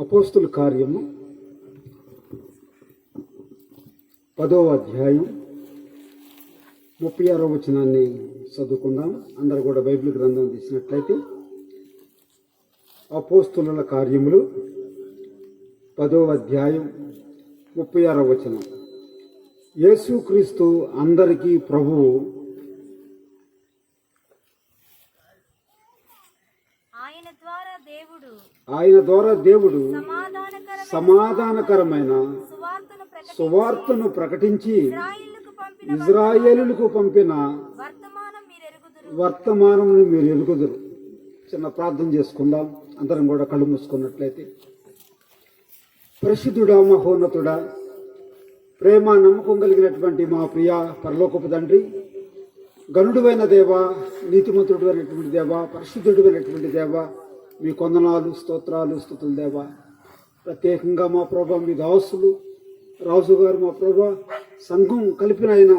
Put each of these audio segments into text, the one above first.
అపోస్తుల కార్యము 10వ అధ్యాయం 36వ వచనాన్ని చదువుకుందాం. అందరూ కూడా బైబిల్ గ్రంథం తీసినట్లయితే అపోస్తుల కార్యములు 10వ అధ్యాయం 36వ వచనం. యేసుక్రీస్తు అందరికీ ప్రభువు, ఆయన ద్వారా దేవుడు సమాధానకరమైన సువార్తను ప్రకటించి ఇజ్రాయేలులకు పంపిన వర్తమానమును మీరు ఎరుగుదురు. చిన్న ప్రార్థన చేసుకుందాం. అందరం కూడా కళ్ళు మూసుకున్నట్లయితే. పరిశుద్ధుడా, మహోన్నతుడా, ప్రేమ నమ్మకం కలిగినటువంటి మా ప్రియ పరలోకపు తండ్రి, గనుడువైన దేవ, నీతిమంతుడు అయినటువంటి దేవ, పరిశుద్ధుడు అయినటువంటి దేవ, మీ కొందనాలు, స్తోత్రాలు, స్తుతులు దేవ. ప్రత్యేకంగా మా ప్రభా, మీ దాసులు రాజుగారు, మా ప్రభా, సంఘం కలిపిన ఆయన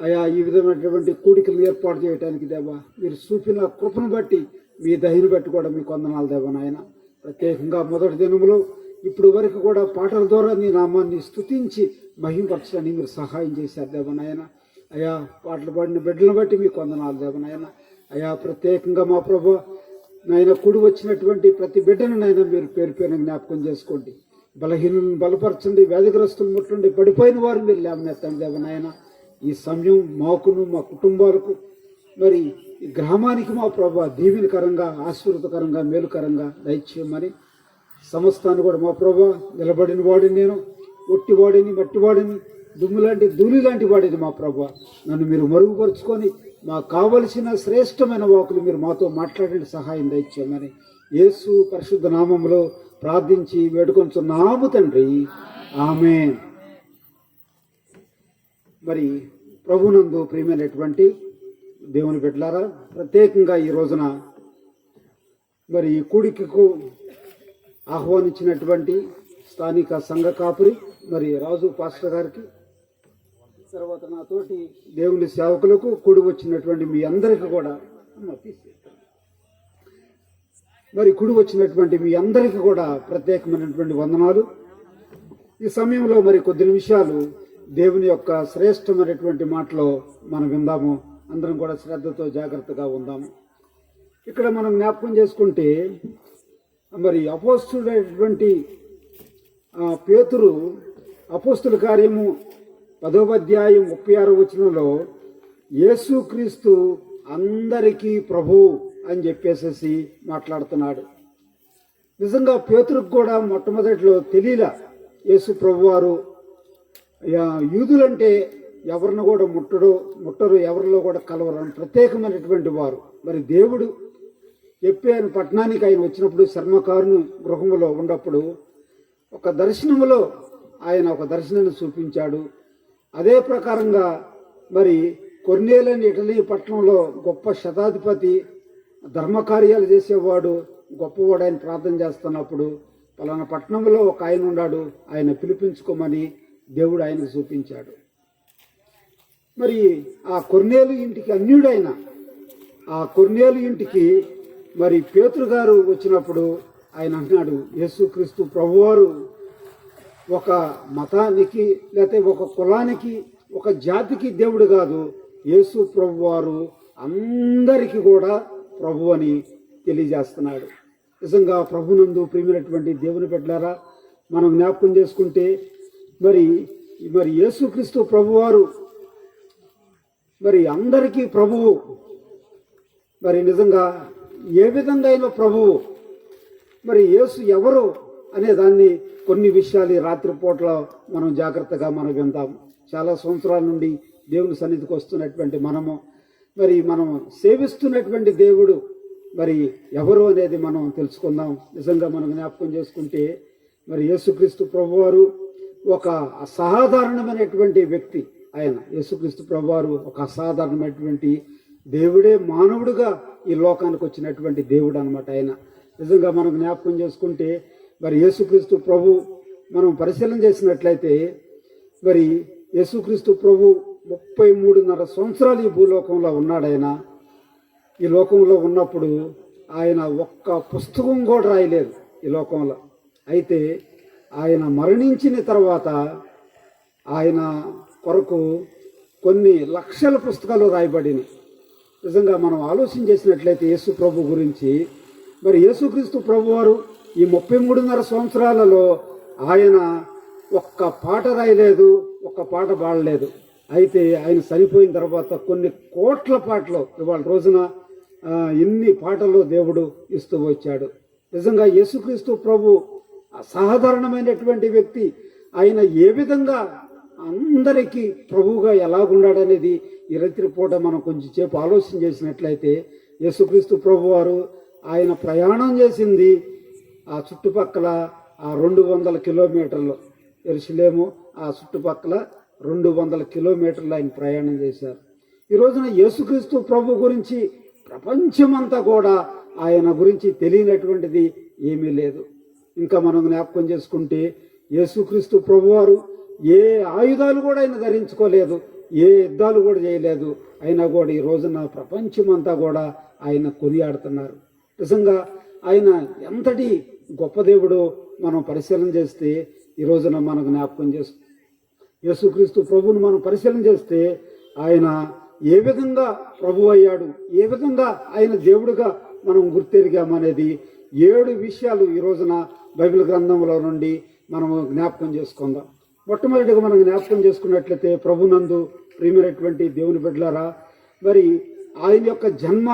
అయా ఈ విధమైనటువంటి కూడికలు ఏర్పాటు చేయడానికి దేవ, మీరు చూపిన కృపను బట్టి, మీ దయను బట్టి కూడా మీ కొందనాలు దేవ నాయన. ప్రత్యేకంగా మొదటి దినములో ఇప్పుడు వరకు కూడా పాటల ద్వారా నీ నామాన్ని స్తుతించి మహింపరచడానికి మీరు సహాయం చేశారు దేవ నాయన. అయా పాటలు పాడిన బిడ్డలను బట్టి మీ కొందనాలు దేవ నాయన. అయా ప్రత్యేకంగా మా ప్రభా నాయన, కూడి వచ్చినటువంటి ప్రతి బిడ్డను నాయన మీరు పేరు పేరున జ్ఞాపకం చేసుకోండి. బలహీనులను బలపరచండి, వ్యాధిగ్రస్తులు ముట్టండి, పడిపోయిన వారు మీరు లేవనెత్తండి దేవ నాయన. ఈ సమయం మాకును, మా కుటుంబాలకు, మరి ఈ గ్రామానికి మా ప్రభా దీవెనకరంగా, ఆశీర్వదకరంగా, మేలుకరంగా దయచేయమని, సమస్తాన్ని కూడా మా ప్రభా నిలబడిన వాడిని నేను, ఒట్టివాడిని, మట్టివాడిని, దుమ్ము లాంటి ధూళి లాంటి వాడిని మా ప్రభా, నన్ను మీరు మరుగుపరుచుకొని మాకు కావలసిన శ్రేష్టమైన వాకులు మీరు మాతో మాట్లాడే సహాయం దయచేయమని యేసు పరిశుద్ధ నామములో ప్రార్థించి వేడుకొంచున్నాము తండ్రి, ఆమేన్. మరి ప్రభునందు ప్రియమైనటువంటి దేవుని బిడ్డలారా, ప్రత్యేకంగా ఈ రోజున మరి ఈ కూడికకు ఆహ్వానించినటువంటి స్థానిక సంఘ కాపురి మరి రాజు పాస్టర్ గారికి, తర్వాత నాతోటి దేవుని సేవకులకు, కూడి వచ్చినటువంటి మీ అందరికీ కూడా మీ అందరికీ కూడా ప్రత్యేకమైనటువంటి వందనాలు. ఈ సమయంలో మరి కొద్ది నిమిషాలు దేవుని యొక్క శ్రేష్టమైనటువంటి మాటలో మనం విందాము. అందరం కూడా శ్రద్ధతో జాగ్రత్తగా ఉందాము. ఇక్కడ మనం జ్ఞాపకం చేసుకుంటే మరి అపోస్తుడైనటువంటి పేతురు అపోస్తుల కార్యము 10వ అధ్యాయం 36వ వచనంలో యేసుక్రీస్తు అందరికీ ప్రభు అని చెప్పేసేసి మాట్లాడుతున్నాడు. నిజంగా పేతురుకు కూడా మొట్టమొదటిలో తెలియలా యేసు ప్రభువారు యూదులంటే ఎవరిని కూడా ముట్టరు, ఎవరిలో కూడా కలవరు అని ప్రత్యేకమైనటువంటి వారు. మరి దేవుడు చెప్పాను పట్టణానికి ఆయన వచ్చినప్పుడు శర్మకారుని గృహములో ఉన్నప్పుడు ఒక దర్శనములో ఆయన ఒక దర్శనాన్ని చూపించాడు. అదే ప్రకారంగా మరి కొర్నేలని ఇటలీ పట్టణంలో గొప్ప శతాధిపతి, ధర్మకార్యాలు చేసేవాడు, గొప్పవాడు, ఆయన ప్రార్థన చేస్తున్నప్పుడు పలానా పట్టణంలో ఒక ఆయన ఉన్నాడు, ఆయన పిలిపించుకోమని దేవుడు ఆయనకు చూపించాడు. మరి ఆ కొర్నేలు ఇంటికి అన్యుడైన ఆ కొర్నేలు ఇంటికి మరి పేతురు గారు వచ్చినప్పుడు ఆయన అంటున్నాడు, యేసుక్రీస్తు ప్రభువారు ఒక మతానికి లేకపోతే ఒక కులానికి, ఒక జాతికి దేవుడు కాదు, యేసు ప్రభువారు అందరికీ కూడా ప్రభు అని తెలియజేస్తున్నాడు. నిజంగా ప్రభునందు ప్రియమైనటువంటి దేవుని బిడ్డలారా, మనం జ్ఞాపకం చేసుకుంటే మరి యేసుక్రీస్తు ప్రభువారు మరి అందరికీ ప్రభువు. మరి నిజంగా ఏ విధంగా అయిన ప్రభువు, మరి యేసు ఎవరు అనే దాన్ని కొన్ని విషయాలు రాత్రిపూటలో మనం జాగ్రత్తగా మనం విందాం. చాలా సంవత్సరాల నుండి దేవుని సన్నిధికి వస్తున్నటువంటి మనం సేవిస్తున్నటువంటి దేవుడు మరి ఎవరు అనేది మనం తెలుసుకుందాం. నిజంగా మనం జ్ఞాపకం చేసుకుంటే మరి యేసుక్రీస్తు ప్రభువారు ఒక అసాధారణమైనటువంటి వ్యక్తి. ఆయన యేసుక్రీస్తు ప్రభువారు ఒక అసాధారణమైనటువంటి దేవుడే, మానవుడిగా ఈ లోకానికి వచ్చినటువంటి దేవుడు అనమాట ఆయన. నిజంగా మనం జ్ఞాపకం చేసుకుంటే మరి యేసుక్రీస్తు ప్రభు మనం పరిశీలన చేసినట్లయితే మరి యేసుక్రీస్తు ప్రభు 33.5 సంవత్సరాలు ఈ భూలోకంలో ఉన్నాడు ఆయన. ఈ లోకంలో ఉన్నప్పుడు ఆయన ఒక్క పుస్తకం కూడా రాయలేదు ఈ లోకంలో. అయితే ఆయన మరణించిన తర్వాత ఆయన కొరకు కొన్ని లక్షల పుస్తకాలు రాయబడినాయి. నిజంగా మనం ఆలోచన చేసినట్లయితే యేసు ప్రభు గురించి, మరి యేసుక్రీస్తు ప్రభు వారు ఈ 33.5 సంవత్సరాలలో ఆయన ఒక్క పాట రాయలేదు, ఒక్క పాట పాడలేదు. అయితే ఆయన చనిపోయిన తర్వాత కొన్ని కోట్ల పాటలు ఇవాళ రోజున ఎన్ని పాటలు దేవుడు ఇస్తూ వచ్చాడు. నిజంగా యేసుక్రీస్తు ప్రభు అసాధారణమైనటువంటి వ్యక్తి. ఆయన ఏ విధంగా అందరికీ ప్రభువుగా ఎలాగున్నాడనేది ఈ రాత్రి పూట మనం కొంచెం సేపు ఆలోచన చేసినట్లయితే, యేసుక్రీస్తు ప్రభు వారు ఆయన ప్రయాణం చేసింది ఆ చుట్టుపక్కల 200 కిలోమీటర్లు. యెరూషలేము ఆ చుట్టుపక్కల 200 కిలోమీటర్లు ఆయన ప్రయాణం చేశారు. ఈ రోజున యేసుక్రీస్తు ప్రభు గురించి ప్రపంచమంతా కూడా ఆయన గురించి తెలియనటువంటిది ఏమీ లేదు. ఇంకా మనం జ్ఞాపకం చేసుకుంటే యేసుక్రీస్తు ప్రభువారు ఏ ఆయుధాలు కూడా ఆయన ధరించుకోలేదు, ఏ యుద్ధాలు కూడా చేయలేదు. అయినా కూడా ఈ రోజున ప్రపంచమంతా కూడా ఆయన కొనియాడుతున్నారు. నిజంగా ఆయన ఎంతటి గొప్ప దేవుడో మనం పరిశీలన చేస్తే ఈ రోజున మనం జ్ఞాపకం చేస్తాం. యేసుక్రీస్తు ప్రభువును మనం పరిశీలన చేస్తే ఆయన ఏ విధంగా ప్రభు అయ్యాడు, ఏ విధంగా ఆయన దేవుడుగా మనం గుర్తెరిగామనేది 7 విషయాలు ఈ రోజున బైబిల్ గ్రంథంలో నుండి మనం జ్ఞాపకం చేసుకుందాం. మొట్టమొదటిగా మనం జ్ఞాపకం చేసుకున్నట్లయితే, ప్రభునందు ప్రియమైనటువంటి దేవుని బిడ్డలారా, మరి ఆయన యొక్క జన్మ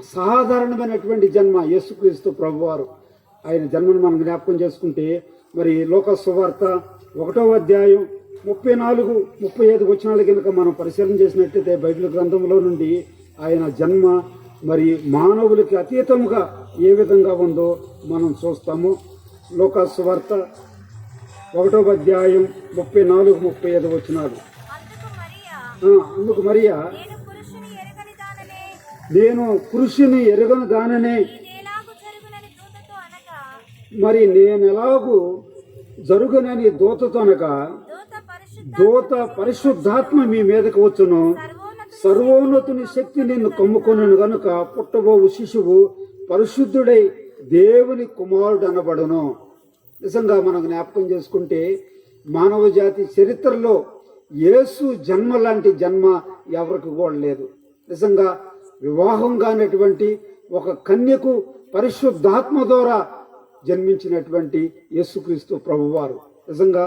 అసాధారణమైనటువంటి జన్మ. యేసుక్రీస్తు ప్రభువారు ఆయన జన్మను మనం జ్ఞాపకం చేసుకుంటే, మరి లోక సువార్త 1వ అధ్యాయం 34-35 వచనాల కనుక మనం పరిశీలన చేసినట్లయితే బైబిల్ గ్రంథంలో నుండి ఆయన జన్మ మరి మానవులకి అతీతముగా ఏ విధంగా ఉందో మనం చూస్తాము. లోక సువార్త 1వ అధ్యాయం 34-35 వచనాలు. అందుకు మరియా, నేను పురుషుని ఎరుగని దాననే, మరి నేనెలాగూ జరుగునని దూతతో అనగా, దూత పరిశుద్ధాత్మ మీ మీదకి వచ్చును, సర్వోన్నతుని శక్తి నిన్ను కమ్ముకొనును గనుక పుట్టబోవు శిశువు పరిశుద్ధుడై దేవుని కుమారుడు అనబడును. నిజంగా మనం జ్ఞాపకం చేసుకుంటే మానవ జాతి చరిత్రలో యేసు జన్మ లాంటి జన్మ ఎవరికి కూడా లేదు. నిజంగా వివాహం కానటువంటి ఒక కన్యకు పరిశుద్ధాత్మ ద్వారా జన్మించినటువంటి యేసుక్రీస్తు ప్రభువారు నిజంగా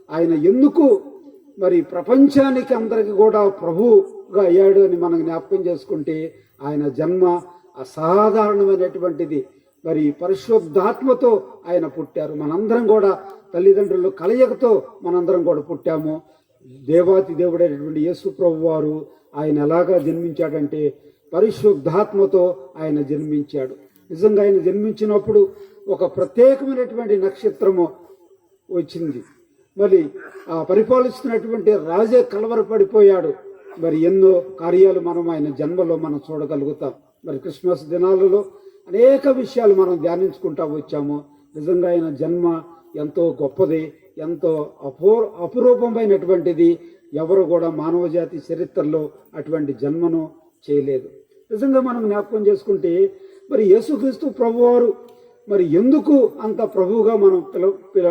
ఆయన ఎందుకు మరి ప్రపంచానికి అందరికి కూడా ప్రభువుగా అయ్యాడు అని మనం జ్ఞాపకం చేసుకుంటే, ఆయన జన్మ అసాధారణమైనటువంటిది. మరి పరిశుద్ధాత్మతో ఆయన పుట్టారు. మనందరం కూడా తల్లిదండ్రులు కలయికతో మనందరం కూడా పుట్టాము. దేవాతి దేవుడైనటువంటి యేసు ప్రభువారు ఆయన ఎలాగా జన్మించాడంటే పరిశుద్ధాత్మతో ఆయన జన్మించాడు. నిజంగా ఆయన జన్మించినప్పుడు ఒక ప్రత్యేకమైనటువంటి నక్షత్రము వచ్చింది. మరి ఆ పరిపాలిస్తున్నటువంటి రాజే కలవరపడిపోయాడు. మరి ఎన్నో కార్యాలు మనం ఆయన జన్మలో మనం చూడగలుగుతాం. మరి క్రిస్మస్ దినాలలో అనేక విషయాలు మనం ధ్యానించుకుంటా వచ్చాము. నిజంగా ఆయన జన్మ ఎంతో గొప్పది, ఎంతో అపురూపమైనటువంటిది. ఎవరు కూడా మానవ జాతి చరిత్రలో అటువంటి జన్మను చేయలేదు. నిజంగా మనం జ్ఞాపకం చేసుకుంటే మరి యేసుక్రీస్తు ప్రభువారు మరి ఎందుకు అంత ప్రభువుగా మనం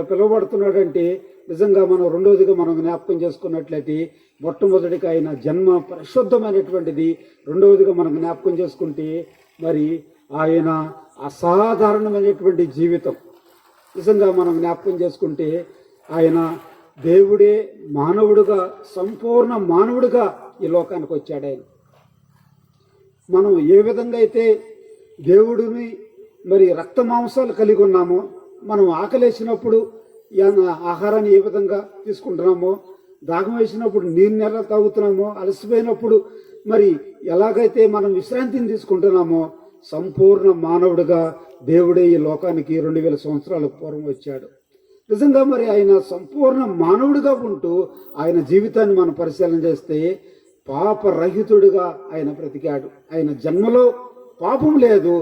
పిలువబడుతున్నాడంటే, నిజంగా మనం రెండోదిగా మనం జ్ఞాపకం చేసుకున్నట్లయితే మొట్టమొదటిగా ఆయన జన్మ పరిశుద్ధమైనటువంటిది. రెండవదిగా మనం జ్ఞాపకం చేసుకుంటే మరి ఆయన అసాధారణమైనటువంటి జీవితం. నిజంగా మనం జ్ఞాపకం చేసుకుంటే ఆయన దేవుడే మానవుడుగా, సంపూర్ణ మానవుడిగా ఈ లోకానికి వచ్చాడు. ఆయన మనం ఏ విధంగా అయితే దేవుడిని మరి రక్త మాంసాలు కలిగి ఉన్నామో, మనం ఆకలేసినప్పుడు ఆహారాన్ని ఏ విధంగా తీసుకుంటున్నామో, దాహం వేసినప్పుడు నీరుని ఎలా తాగుతున్నామో, అలసిపోయినప్పుడు మరి ఎలాగైతే మనం విశ్రాంతిని తీసుకుంటున్నామో, సంపూర్ణ మానవుడిగా దేవుడే ఈ లోకానికి 2000 సంవత్సరాల పూర్వం వచ్చాడు. నిజంగా మరి ఆయన సంపూర్ణ మానవుడిగా ఉంటూ ఆయన జీవితాన్ని మనం పరిశీలన చేస్తే పాపరహితుడిగా ఆయన బ్రతికాడు. ఆయన జన్మలో పాపం లేదు,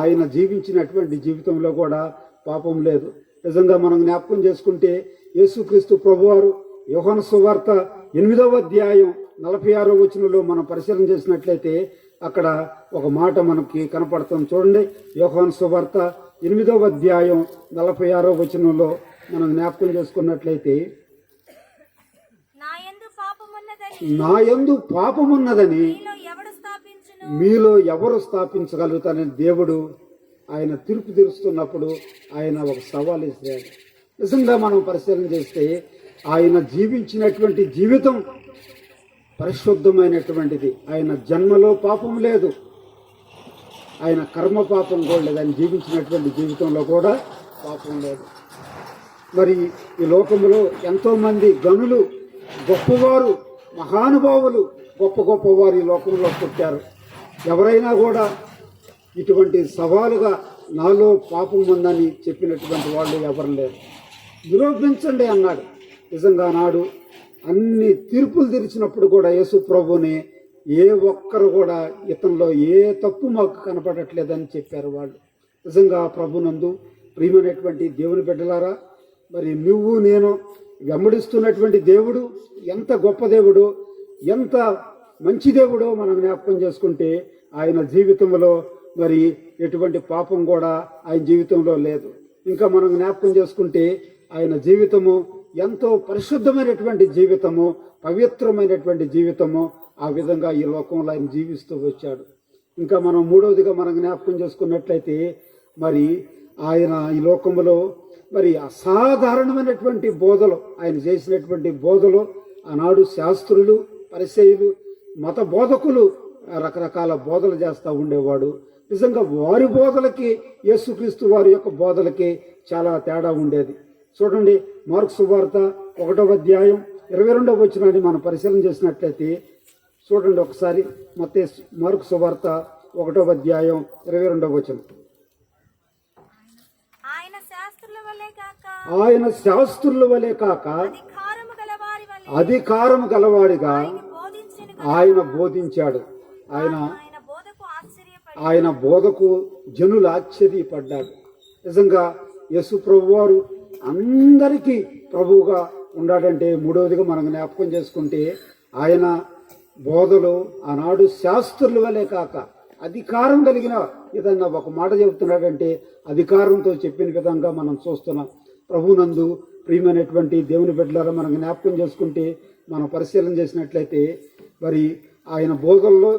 ఆయన జీవించినటువంటి జీవితంలో కూడా పాపం లేదు. నిజంగా మనం జ్ఞాపకం చేసుకుంటే యేసుక్రీస్తు ప్రభువారు యోహాను సువార్త 8వ అధ్యాయం 46వ వచనంలో మనం పరిశీలన చేసినట్లయితే అక్కడ ఒక మాట మనకి కనపడుతుంది. చూడండి, యోహాను సువార్త 8వ అధ్యాయం 46వ వచనంలో మనం జ్ఞాపకం చేసుకున్నట్లయితే, నా యందు పాపమున్నదని మీలో ఎవరు స్థాపించగలుగుతారని దేవుడు ఆయన తీర్పు తీరుస్తున్నప్పుడు ఆయన ఒక సవాల్ ఇస్తాడు. నిజంగా మనం పరిశీలన చేస్తే ఆయన జీవించినటువంటి జీవితం పరిశుద్ధమైనటువంటిది. ఆయన జన్మలో పాపం లేదు, ఆయన కర్మ పాపం కూడా లేదు, ఆయన జీవించినటువంటి జీవితంలో కూడా పాపం లేదు. మరి ఈ లోకంలో ఎంతోమంది గనులు, గొప్పవారు, మహానుభావులు, గొప్ప గొప్పవారు ఈ లోకంలో పుట్టారు. ఎవరైనా కూడా ఇటువంటి సవాలుగా నాలో పాపం ఉందని చెప్పినటువంటి వాళ్ళు ఎవరు లేరు. నిరూపించండి అన్నాడు. నిజంగా నాడు అన్ని తీర్పులు తెరిచినప్పుడు కూడా యేసు ప్రభుని ఏ ఒక్కరు కూడా ఇతనిలో ఏ తప్పు మాకు కనపడట్లేదని చెప్పారు వాళ్ళు. నిజంగా ప్రభునందు ప్రియమైనటువంటి దేవుని బిడ్డలారా, మరి నువ్వు నేను వెంబడిస్తున్నటువంటి దేవుడు ఎంత గొప్ప దేవుడో, ఎంత మంచి దేవుడో మనం జ్ఞాపకం చేసుకుంటే ఆయన జీవితంలో మరి ఎటువంటి పాపం కూడా ఆయన జీవితంలో లేదు. ఇంకా మనం జ్ఞాపకం చేసుకుంటే ఆయన జీవితము ఎంతో పరిశుద్ధమైనటువంటి జీవితము, పవిత్రమైనటువంటి జీవితము. ఆ విధంగా ఈ లోకంలో ఆయన జీవిస్తూ వచ్చాడు. ఇంకా మనం మూడవదిగా మనం జ్ఞాపకం చేసుకున్నట్లయితే మరి ఆయన ఈ లోకంలో మరి అసాధారణమైనటువంటి బోధలు ఆయన చేసినటువంటి బోధలు ఆనాడు శాస్త్రులు, పరిసయ్యులు, మత బోధకులు రకరకాల బోధలు చేస్తూ ఉండేవాడు. నిజంగా వారి బోధలకి యేసుక్రీస్తు వారి యొక్క బోధలకి చాలా తేడా ఉండేది. చూడండి, మార్కు సువార్త 1వ అధ్యాయం 22వ వచనాన్ని మనం పరిశీలన చేసినట్లయితే చూడండి ఒకసారి. మార్కు సువార్త 1వ అధ్యాయం 22వ వచనం. ఆయన శాస్త్రుల వలె కాక అధికారము గలవాడిగా ఆయన బోధించాడు. ఆయన బోధకు జనులు ఆశ్చర్యపడ్డాడు. నిజంగా యేసు ప్రభు వారు అందరికీ ప్రభువుగా ఉన్నాడంటే మూడవదిగా మనం జ్ఞాపకం చేసుకుంటే ఆయన బోధలు ఆనాడు శాస్త్రుల వలె కాక అధికారం కలిగిన విధంగా ఒక మాట చెబుతున్నాడంటే అధికారంతో చెప్పిన విధంగా మనం చూస్తున్నాం. ప్రభునందు ప్రియమైనటువంటి దేవుని బిడ్డలారా, మనం జ్ఞాపకం చేసుకుంటే మనం పరిశీలన చేసినట్లయితే మరి ఆయన బోధల్లో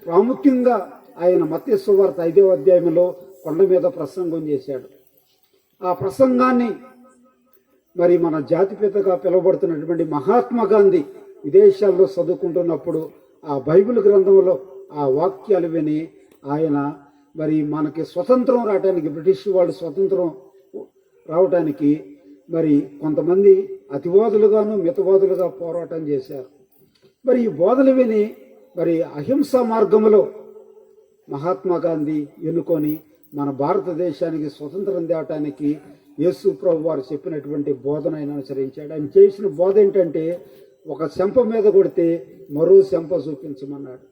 ప్రాముఖ్యంగా ఆయన మత్తయి సువార్త 5వ అధ్యాయంలో కొండ మీద ప్రసంగం చేశాడు. ఆ ప్రసంగాన్ని మరి మన జాతిపితగా పిలువబడుతున్నటువంటి మహాత్మా గాంధీ విదేశాల్లో చదువుకుంటున్నప్పుడు ఆ బైబిల్ గ్రంథంలో ఆ వాక్యాలు విని ఆయన మరి మనకి స్వతంత్రం రావడానికి, బ్రిటిష్ వాళ్ళు స్వతంత్రం రావడానికి మరి కొంతమంది అతివాదులుగాను మితవాదులుగా పోరాటం చేశారు. మరి ఈ బోధలు విని మరి అహింసా మార్గంలో మహాత్మా గాంధీ ఎన్నుకొని మన భారతదేశానికి స్వతంత్రం తేవటానికి యేసు ప్రభు వారు చెప్పినటువంటి బోధన ఆయన అనుసరించాడు. ఆయన చేసిన బోధ ఏంటంటే ఒక చెంప మీద కొడితే మరో చెంప చూపించమన్నాడు.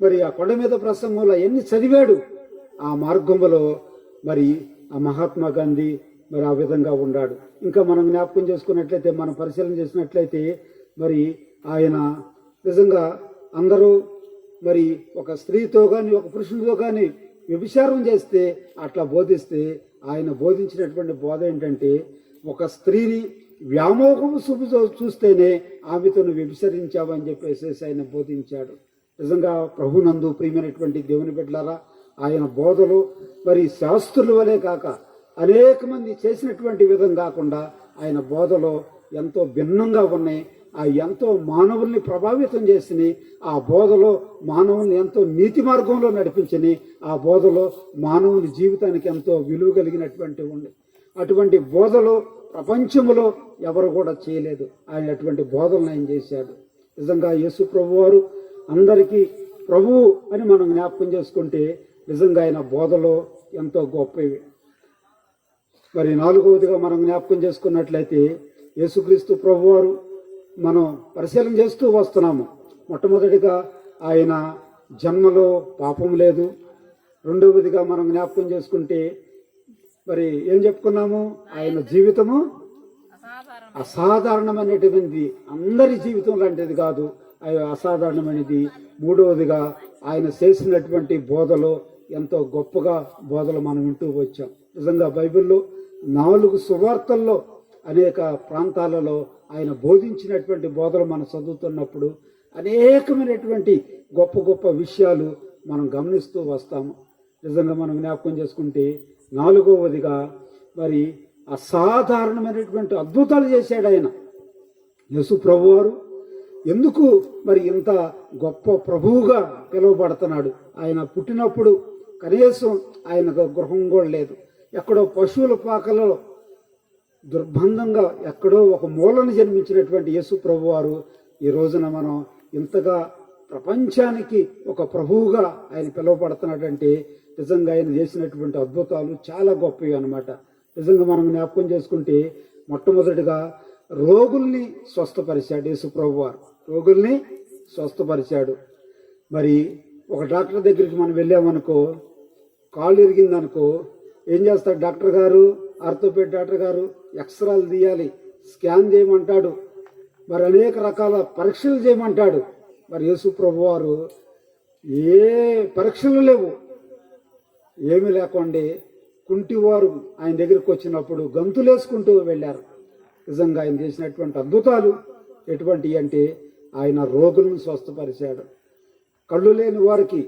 మరి ఆ కొండ మీద ప్రసంగంలో ఎన్ని చదివాడు ఆ మార్గంలో మరి ఆ మహాత్మా గాంధీ మరి ఆ విధంగా ఉన్నాడు. ఇంకా మనం జ్ఞాపకం చేసుకున్నట్లయితే, మనం పరిశీలన చేసినట్లయితే మరి ఆయన నిజంగా అందరూ మరి ఒక స్త్రీతో కానీ ఒక పురుషునితో కానీ వ్యభిచారం చేస్తే అట్లా బోధిస్తే ఆయన బోధించినటువంటి బోధ ఏంటంటే ఒక స్త్రీని వ్యామోహం చూస్తేనే ఆమెతో వ్యభిచరించావని చెప్పేసి ఆయన బోధించాడు. నిజంగా ప్రభునందు ప్రియమైనటువంటి దేవుని బిడ్డలారా, ఆయన బోధలు మరి శాస్త్రుల వలె కాక అనేక మంది చేసినటువంటి విధం కాకుండా ఆయన బోధలో ఎంతో భిన్నంగా ఉన్నాయి. ఆ ఎంతో మానవుల్ని ప్రభావితం చేసినాయి. ఆ బోధలో మానవుల్ని ఎంతో నీతి మార్గంలో నడిపించినాయి. ఆ బోధలో మానవుని జీవితానికి ఎంతో విలువ కలిగినటువంటి ఉంది. అటువంటి బోధలో ప్రపంచంలో ఎవరు కూడా చేయలేదు. ఆయన అటువంటి బోధలను ఆయన చేశాడు. నిజంగా యేసు ప్రభు వారు అందరికీ ప్రభువు అని మనం జ్ఞాపకం చేసుకుంటే నిజంగా ఆయన బోధలో ఎంతో గొప్పవి. మరి నాలుగవదిగా మనం జ్ఞాపకం చేసుకున్నట్లయితే యేసుక్రీస్తు ప్రభువారు మనం పరిశీలన చేస్తూ వస్తున్నాము. మొట్టమొదటిగా ఆయన జన్మలో పాపం లేదు. రెండవదిగా మనం జ్ఞాపకం చేసుకుంటే మరి ఏం చెప్పుకున్నాము, ఆయన జీవితము అసాధారణమైనటువంటి అందరి జీవితం లాంటిది కాదు, అవి అసాధారణమైనది. మూడవదిగా ఆయన చేసినటువంటి బోధలో ఎంతో గొప్పగా బోధలు మనం వింటూ వచ్చాం. నిజంగా బైబిల్లో 4 సువార్తల్లో అనేక ప్రాంతాలలో ఆయన బోధించినటువంటి బోధలు మనం చదువుతున్నప్పుడు అనేకమైనటువంటి గొప్ప గొప్ప విషయాలు మనం గమనిస్తూ వస్తాము. నిజంగా మనం జ్ఞాపకం చేసుకుంటే 4వదిగా మరి అసాధారణమైనటువంటి అద్భుతాలు చేశాడు ఆయన. యేసు ప్రభువారు ఎందుకు మరి ఇంత గొప్ప ప్రభువుగా పిలువబడుతున్నాడు? ఆయన పుట్టినప్పుడు కనీసం ఆయనకు గృహం కూడా లేదు. ఎక్కడో పశువుల పాకలో దుర్బంధంగా ఎక్కడో ఒక మూలను జన్మించినటువంటి యేసు ప్రభువారు ఈ రోజున మనం ఇంతగా ప్రపంచానికి ఒక ప్రభువుగా ఆయన పిలువబడుతున్నాడంటే నిజంగా ఆయన చేసినటువంటి అద్భుతాలు చాలా గొప్పవి అన్నమాట. నిజంగా మనం జ్ఞాపకం చేసుకుంటే మొట్టమొదటిగా రోగుల్ని స్వస్థపరిచాడు యేసు ప్రభువారు. రోగుల్ని స్వస్థపరిచాడు. మరి ఒక డాక్టర్ దగ్గరికి మనం వెళ్ళామనుకో, కాళ్ళు ఇరిగిందనుకో, ఏం చేస్తాడు డాక్టర్ గారు? ఆర్థోపెడ్ డాక్టర్ గారు ఎక్స్రాలు తీయాలి, స్కాన్ చేయమంటాడు, మరి అనేక రకాల పరీక్షలు చేయమంటాడు. మరి యేసు ప్రభువారు ఏ పరీక్షలు లేవు, ఏమీ లేకుండా కుంటివారు ఆయన దగ్గరికి వచ్చినప్పుడు గంతులేసుకుంటూ వెళ్ళారు. నిజంగా ఆయన చేసినటువంటి అద్భుతాలు ఎటువంటివి అంటే ఆయన రోగులను స్వస్థపరిచాడు. కళ్ళు లేని వారికి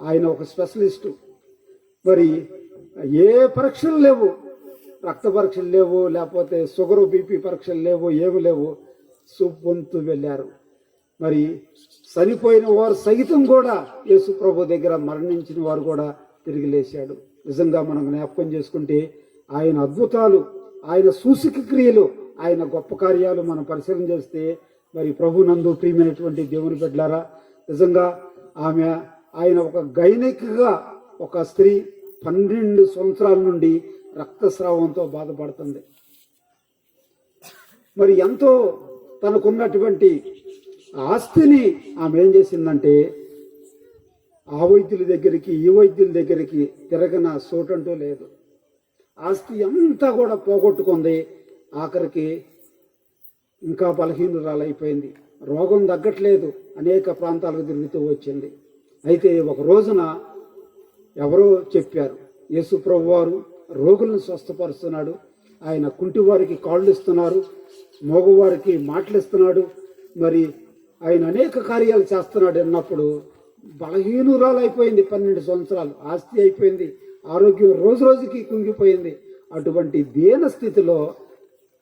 ఆయన ఒక స్పెషలిస్టు. మరి ఏ పరీక్షలు లేవు, రక్త పరీక్షలు లేవు, లేకపోతే షుగరు బీపీ పరీక్షలు లేవు, ఏమి లేవు, సుబ్బొంతు వెళ్ళారు. మరి చనిపోయిన వారు సైతం కూడా యేసు ప్రభు దగ్గర మరణించిన వారు కూడా తిరిగి లేచాడు. నిజంగా మనం జ్ఞాపకం చేసుకుంటే ఆయన అద్భుతాలు, ఆయన సూచక క్రియలు, ఆయన గొప్ప కార్యాలు మనం పరిశీలన చేస్తే మరి ప్రభునందు ప్రియమైనటువంటి దేవుని బిడ్డలారా, నిజంగా ఆయన ఒక గైనిక్గా ఒక స్త్రీ 12 సంవత్సరాల నుండి రక్తస్రావంతో బాధపడుతుంది. మరి ఎంతో తనకున్నటువంటి ఆస్తిని ఆమె ఏం చేసిందంటే ఆ వైద్యుల దగ్గరికి ఈ వైద్యుల దగ్గరికి తిరగన చోటంటూ లేదు. ఆస్తి అంతా కూడా పోగొట్టుకుంది. ఆఖరికి ఇంకా బలహీనురాలైపోయింది. రోగం తగ్గట్లేదు, అనేక ప్రాంతాలకు తిరుగుతూ వచ్చింది. అయితే ఒక రోజున ఎవరో చెప్పారు, యేసు ప్రభువారు రోగులను స్వస్థపరుస్తున్నాడు, ఆయన కుంటివారికి కాళ్ళు ఇస్తున్నారు, మోగవారికి మాటలు ఇస్తున్నాడు, మరి ఆయన అనేక కార్యాలు చేస్తున్నాడు అన్నప్పుడు బలహీనురాలైపోయింది. 12 సంవత్సరాలు, ఆస్తి అయిపోయింది, ఆరోగ్యం రోజు రోజుకి కుంగిపోయింది. అటువంటి దీన స్థితిలో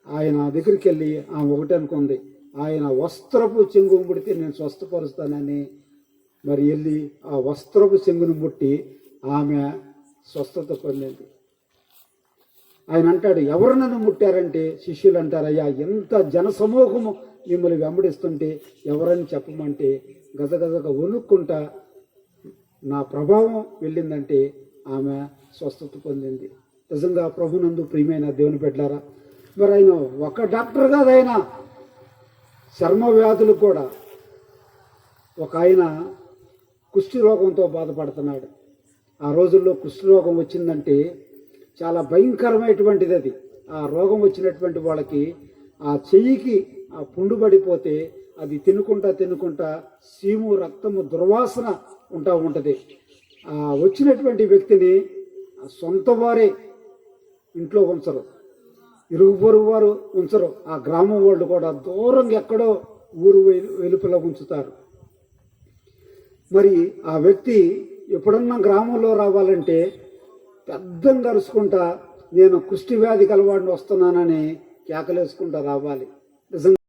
ఆయన దగ్గరికి వెళ్ళి ఆమె ఒకటి అనుకుంది, ఆయన వస్త్రపు చెంగు ముడితే నేను స్వస్థపరుస్తానని మరి వెళ్ళి ఆ వస్త్రపు చెంగును ముట్టి ఆమె స్వస్థత పొందింది. ఆయన అంటాడు, ఎవరు నన్ను ముట్టారంటే శిష్యులు అంటారయ్యా, ఎంత జనసమూహము మిమ్మల్ని వెంబడిస్తుంటే ఎవరని చెప్పమంటే గజగజగా వణుక్కుంటా నా ప్రభావం వెళ్ళిందంటే ఆమె స్వస్థత పొందింది. నిజంగా ప్రభునందు ప్రియమైన దేవుని బిడ్డలారా, మరి ఆయన ఒక డాక్టర్ కాదు, ఆయన చర్మ వ్యాధులు కూడా. ఒక ఆయన కుష్టి రోగంతో బాధపడుతున్నాడు. ఆ రోజుల్లో కుష్టి రోగం వచ్చిందంటే చాలా భయంకరమైనటువంటిది అది. ఆ రోగం వచ్చినటువంటి వాళ్ళకి ఆ చెయ్యికి ఆ పుండు పడిపోతే అది తినుకుంటా సీము రక్తము దుర్వాసన ఉంటుంది. ఆ వచ్చినటువంటి వ్యక్తిని సొంత వారే ఇంట్లో ఉంచరు, ఇరుగు పొరుగు వారు ఉంచరు, ఆ గ్రామం వాళ్ళు కూడా దూరంగా ఎక్కడో ఊరు వెలుపల ఉంచుతారు. మరి ఆ వ్యక్తి ఎప్పుడన్నా గ్రామంలో రావాలంటే పెద్దంగా అరుచుకుంటా నేను కుష్టి వ్యాధి కలవాడిని వస్తున్నానని కేకలేసుకుంటా రావాలి. నిజంగా